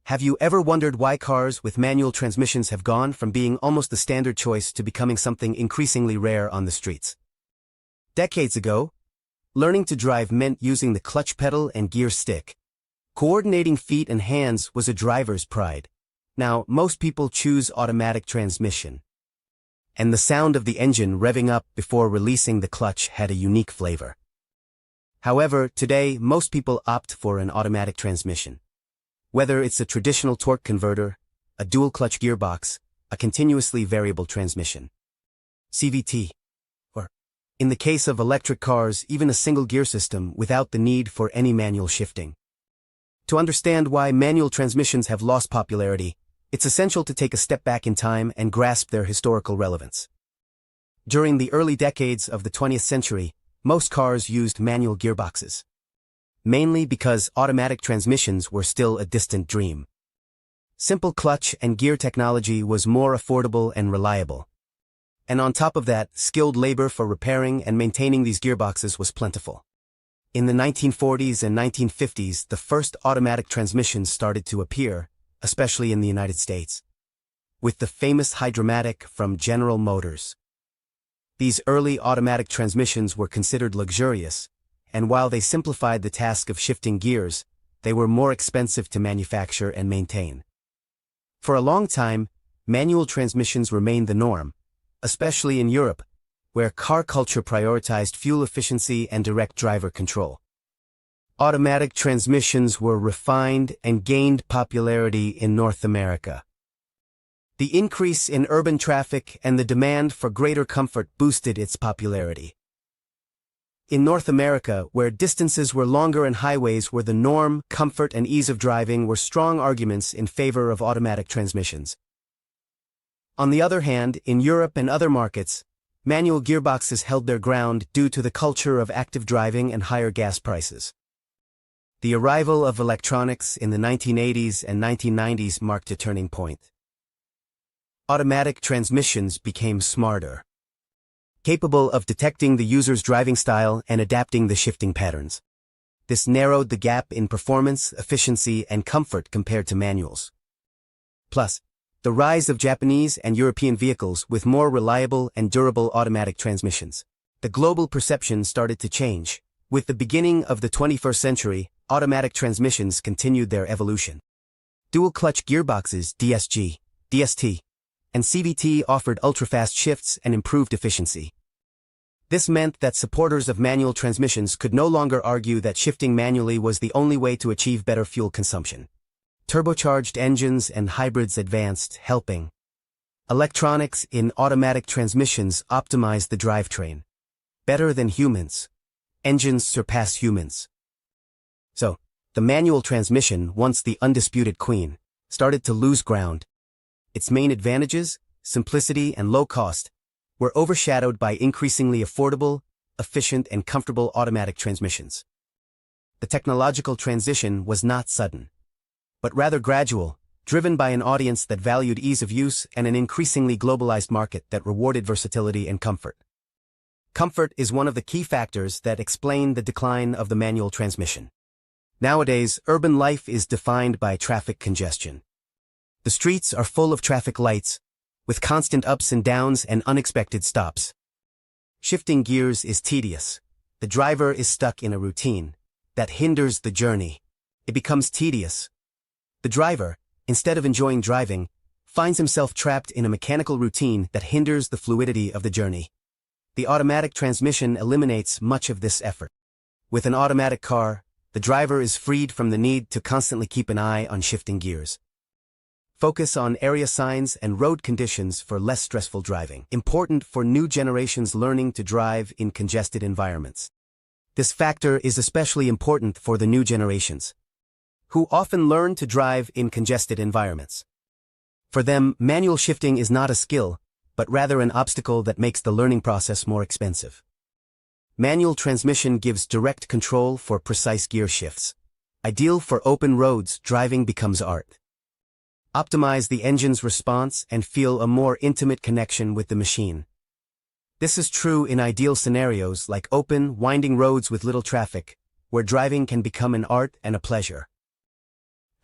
Have you ever wondered why cars with manual transmissions have gone from being almost the standard choice to becoming something increasingly rare on the streets? Decades ago, learning to drive meant using the clutch pedal and gear stick. Coordinating feet and hands was a driver's pride. Now, most people choose automatic transmission. And the sound of the engine revving up before releasing the clutch had a unique flavor. However, today, most people opt for an automatic transmission. Whether it's a traditional torque converter, a dual-clutch gearbox, a continuously variable transmission, CVT, or, in the case of electric cars, even a single gear system without the need for any manual shifting. To understand why manual transmissions have lost popularity, it's essential to take a step back in time and grasp their historical relevance. During the early decades of the 20th century, most cars used manual gearboxes, mainly because automatic transmissions were still a distant dream. Simple clutch and gear technology was more affordable and reliable. And on top of that, skilled labor for repairing and maintaining these gearboxes was plentiful. In the 1940s and 1950s, the first automatic transmissions started to appear, especially in the United States, with the famous Hydra-Matic from General Motors. These early automatic transmissions were considered luxurious, and while they simplified the task of shifting gears, they were more expensive to manufacture and maintain. For a long time, manual transmissions remained the norm, especially in Europe, where car culture prioritized fuel efficiency and direct driver control. Automatic transmissions were refined and gained popularity in North America. The increase in urban traffic and the demand for greater comfort boosted its popularity. In North America, where distances were longer and highways were the norm, comfort and ease of driving were strong arguments in favor of automatic transmissions. On the other hand, in Europe and other markets, manual gearboxes held their ground due to the culture of active driving and higher gas prices. The arrival of electronics in the 1980s and 1990s marked a turning point. Automatic transmissions became smarter, capable of detecting the user's driving style and adapting the shifting patterns. This narrowed the gap in performance, efficiency, and comfort compared to manuals. Plus, the rise of Japanese and European vehicles with more reliable and durable automatic transmissions. The global perception started to change. With the beginning of the 21st century, automatic transmissions continued their evolution. Dual-clutch gearboxes, DSG, DST, and CVT offered ultra-fast shifts and improved efficiency. This meant that supporters of manual transmissions could no longer argue that shifting manually was the only way to achieve better fuel consumption. Turbocharged engines and hybrids advanced, helping. Electronics in automatic transmissions optimized the drivetrain. Better than humans. Engines surpass humans. So, the manual transmission, once the undisputed queen, started to lose ground. Its main advantages, simplicity and low cost, were overshadowed by increasingly affordable, efficient and comfortable automatic transmissions. The technological transition was not sudden, but rather gradual, driven by an audience that valued ease of use and an increasingly globalized market that rewarded versatility and comfort. Comfort is one of the key factors that explain the decline of the manual transmission. Nowadays, urban life is defined by traffic congestion. The streets are full of traffic lights, with constant ups and downs and unexpected stops. Shifting gears is tedious. The driver is stuck in a routine that hinders the journey. It becomes tedious. The driver, instead of enjoying driving, finds himself trapped in a mechanical routine that hinders the fluidity of the journey. The automatic transmission eliminates much of this effort. With an automatic car, the driver is freed from the need to constantly keep an eye on shifting gears. Focus on area signs and road conditions for less stressful driving. Important for new generations learning to drive in congested environments. This factor is especially important for the new generations, who often learn to drive in congested environments. For them, manual shifting is not a skill, but rather an obstacle that makes the learning process more expensive. Manual transmission gives direct control for precise gear shifts. Ideal for open roads, driving becomes art. Optimize the engine's response and feel a more intimate connection with the machine. This is true in ideal scenarios like open, winding roads with little traffic, where driving can become an art and a pleasure.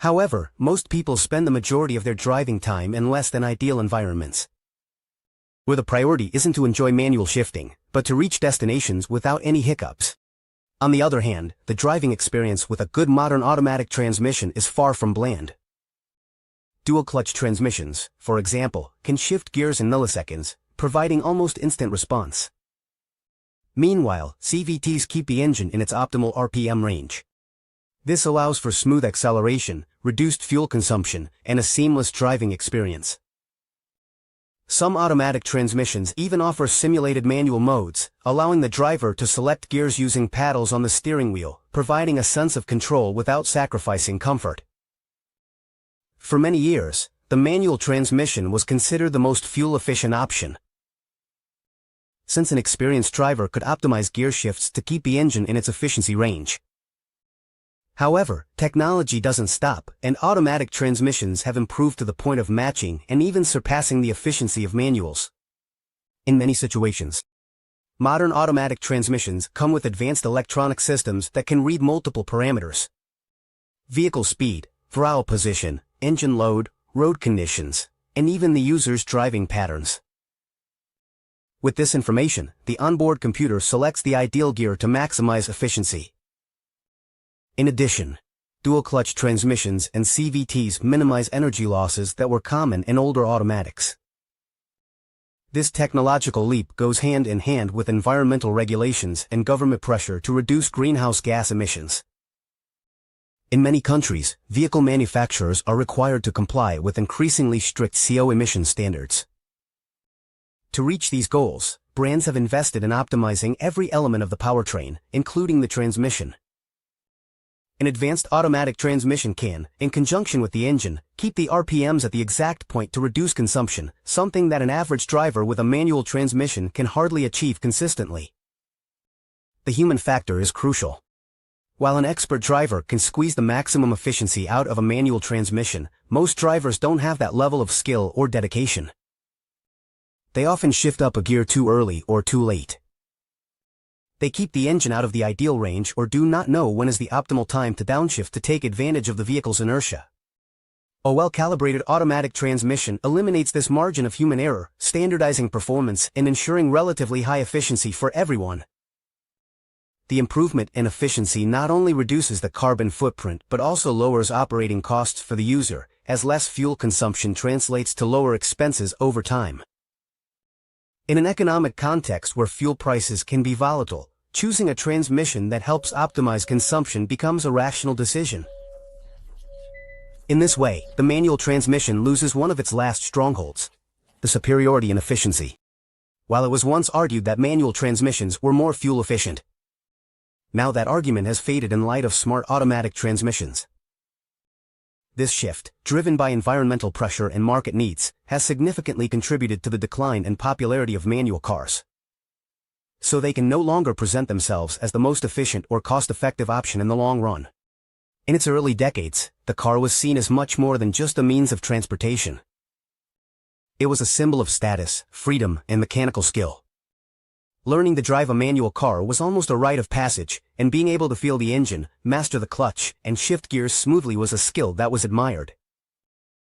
However, most people spend the majority of their driving time in less than ideal environments, where the priority isn't to enjoy manual shifting, but to reach destinations without any hiccups. On the other hand, the driving experience with a good modern automatic transmission is far from bland. Dual-clutch transmissions, for example, can shift gears in milliseconds, providing almost instant response. Meanwhile, CVTs keep the engine in its optimal RPM range. This allows for smooth acceleration, reduced fuel consumption, and a seamless driving experience. Some automatic transmissions even offer simulated manual modes, allowing the driver to select gears using paddles on the steering wheel, providing a sense of control without sacrificing comfort. For many years, the manual transmission was considered the most fuel-efficient option, since an experienced driver could optimize gear shifts to keep the engine in its efficiency range. However, technology doesn't stop, and automatic transmissions have improved to the point of matching and even surpassing the efficiency of manuals. In many situations, modern automatic transmissions come with advanced electronic systems that can read multiple parameters: vehicle speed, throttle position, engine load, road conditions, and even the user's driving patterns. With this information, the onboard computer selects the ideal gear to maximize efficiency. In addition, dual-clutch transmissions and CVTs minimize energy losses that were common in older automatics. This technological leap goes hand in hand with environmental regulations and government pressure to reduce greenhouse gas emissions. In many countries, vehicle manufacturers are required to comply with increasingly strict CO emission standards. To reach these goals, brands have invested in optimizing every element of the powertrain, including the transmission. An advanced automatic transmission can, in conjunction with the engine, keep the RPMs at the exact point to reduce consumption, something that an average driver with a manual transmission can hardly achieve consistently. The human factor is crucial. While an expert driver can squeeze the maximum efficiency out of a manual transmission, most drivers don't have that level of skill or dedication. They often shift up a gear too early or too late. They keep the engine out of the ideal range or do not know when is the optimal time to downshift to take advantage of the vehicle's inertia. A well-calibrated automatic transmission eliminates this margin of human error, standardizing performance and ensuring relatively high efficiency for everyone. The improvement in efficiency not only reduces the carbon footprint but also lowers operating costs for the user, as less fuel consumption translates to lower expenses over time. In an economic context where fuel prices can be volatile, choosing a transmission that helps optimize consumption becomes a rational decision. In this way, the manual transmission loses one of its last strongholds: the superiority in efficiency. While it was once argued that manual transmissions were more fuel efficient, now that argument has faded in light of smart automatic transmissions. This shift, driven by environmental pressure and market needs, has significantly contributed to the decline in popularity of manual cars. So they can no longer present themselves as the most efficient or cost-effective option in the long run. In its early decades, the car was seen as much more than just a means of transportation. It was a symbol of status, freedom, and mechanical skill. Learning to drive a manual car was almost a rite of passage, and being able to feel the engine, master the clutch, and shift gears smoothly was a skill that was admired.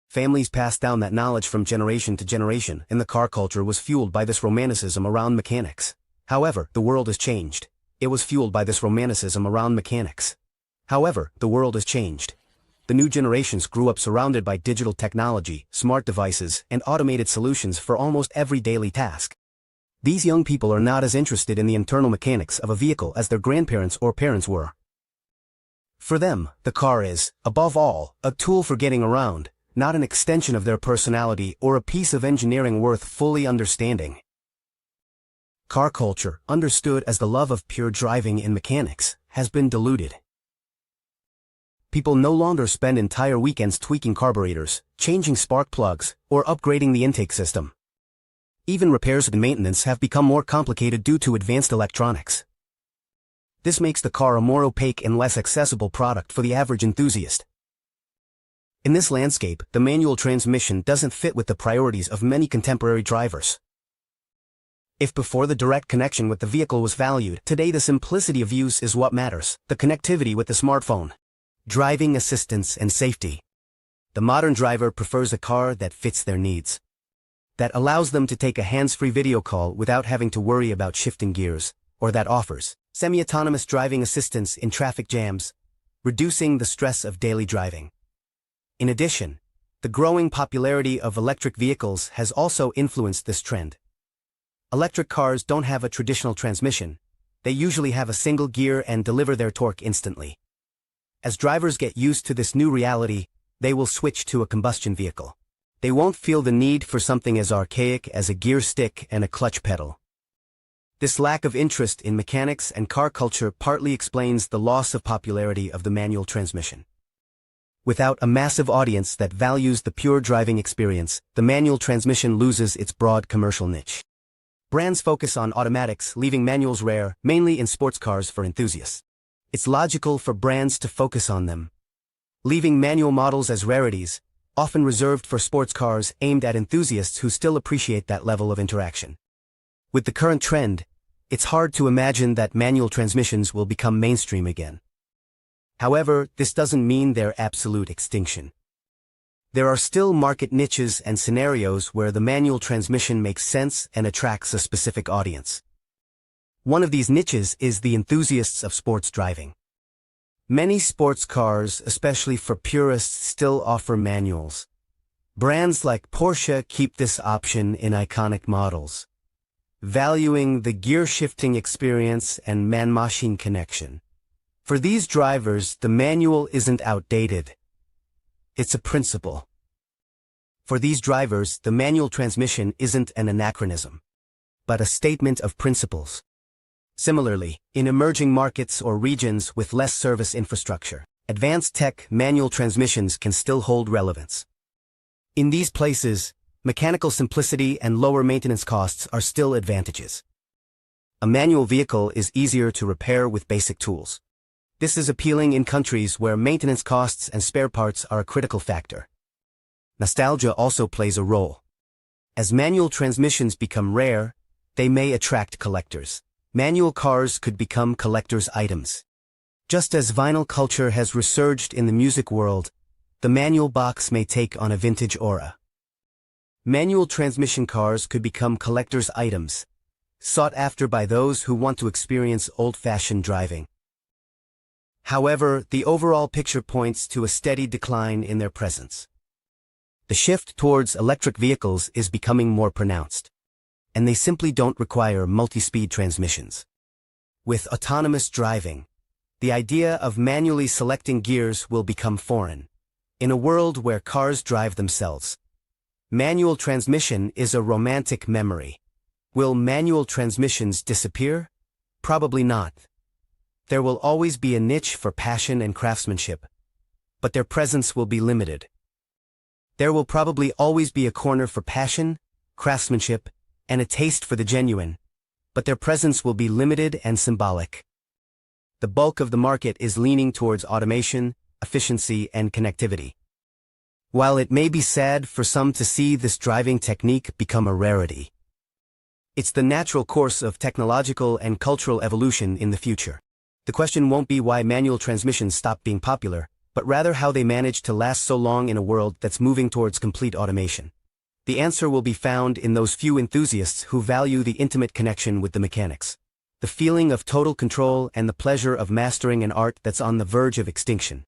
Families passed down that knowledge from generation to generation, and the car culture was fueled by this romanticism around mechanics. However, the world has changed. It was fueled by this romanticism around mechanics. However, the world has changed. The new generations grew up surrounded by digital technology, smart devices, and automated solutions for almost every daily task. These young people are not as interested in the internal mechanics of a vehicle as their grandparents or parents were. For them, the car is, above all, a tool for getting around, not an extension of their personality or a piece of engineering worth fully understanding. Car culture, understood as the love of pure driving and mechanics, has been diluted. People no longer spend entire weekends tweaking carburetors, changing spark plugs, or upgrading the intake system. Even repairs and maintenance have become more complicated due to advanced electronics. This makes the car a more opaque and less accessible product for the average enthusiast. In this landscape, the manual transmission doesn't fit with the priorities of many contemporary drivers. If before the direct connection with the vehicle was valued, today the simplicity of use is what matters, the connectivity with the smartphone. Driving assistance and safety. The modern driver prefers a car that fits their needs, that allows them to take a hands-free video call without having to worry about shifting gears, or that offers semi-autonomous driving assistance in traffic jams, reducing the stress of daily driving. In addition, the growing popularity of electric vehicles has also influenced this trend. Electric cars don't have a traditional transmission. They usually have a single gear and deliver their torque instantly. As drivers get used to this new reality, they will switch to a combustion vehicle. They won't feel the need for something as archaic as a gear stick and a clutch pedal. This lack of interest in mechanics and car culture partly explains the loss of popularity of the manual transmission. Without a massive audience that values the pure driving experience, the manual transmission loses its broad commercial niche. Brands focus on automatics, leaving manuals rare, mainly in sports cars for enthusiasts. It's logical for brands to focus on them, leaving manual models as rarities, often reserved for sports cars aimed at enthusiasts who still appreciate that level of interaction. With the current trend, it's hard to imagine that manual transmissions will become mainstream again. However, this doesn't mean their absolute extinction. There are still market niches and scenarios where the manual transmission makes sense and attracts a specific audience. One of these niches is the enthusiasts of sports driving. Many sports cars, especially for purists, still offer manuals. Brands like Porsche keep this option in iconic models, valuing the gear-shifting experience and man-machine connection. For these drivers, the manual isn't outdated. It's a principle. For these drivers, the manual transmission isn't an anachronism, but a statement of principles. Similarly, in emerging markets or regions with less service infrastructure, advanced tech manual transmissions can still hold relevance. In these places, mechanical simplicity and lower maintenance costs are still advantages. A manual vehicle is easier to repair with basic tools. This is appealing in countries where maintenance costs and spare parts are a critical factor. Nostalgia also plays a role. As manual transmissions become rare, they may attract collectors. Manual cars could become collector's items. Just as vinyl culture has resurged in the music world, the manual box may take on a vintage aura. Manual transmission cars could become collector's items, sought after by those who want to experience old-fashioned driving. However, the overall picture points to a steady decline in their presence. The shift towards electric vehicles is becoming more pronounced, and they simply don't require multi-speed transmissions. With autonomous driving, the idea of manually selecting gears will become foreign. In a world where cars drive themselves, manual transmission is a romantic memory. Will manual transmissions disappear? Probably not. There will always be a niche for passion and craftsmanship, but their presence will be limited. There will probably always be a corner for passion, craftsmanship, and a taste for the genuine, but their presence will be limited and symbolic. The bulk of the market is leaning towards automation, efficiency, and connectivity. While it may be sad for some to see this driving technique become a rarity, it's the natural course of technological and cultural evolution in the future. The question won't be why manual transmissions stop being popular, but rather how they manage to last so long in a world that's moving towards complete automation. The answer will be found in those few enthusiasts who value the intimate connection with the mechanics, the feeling of total control and the pleasure of mastering an art that's on the verge of extinction.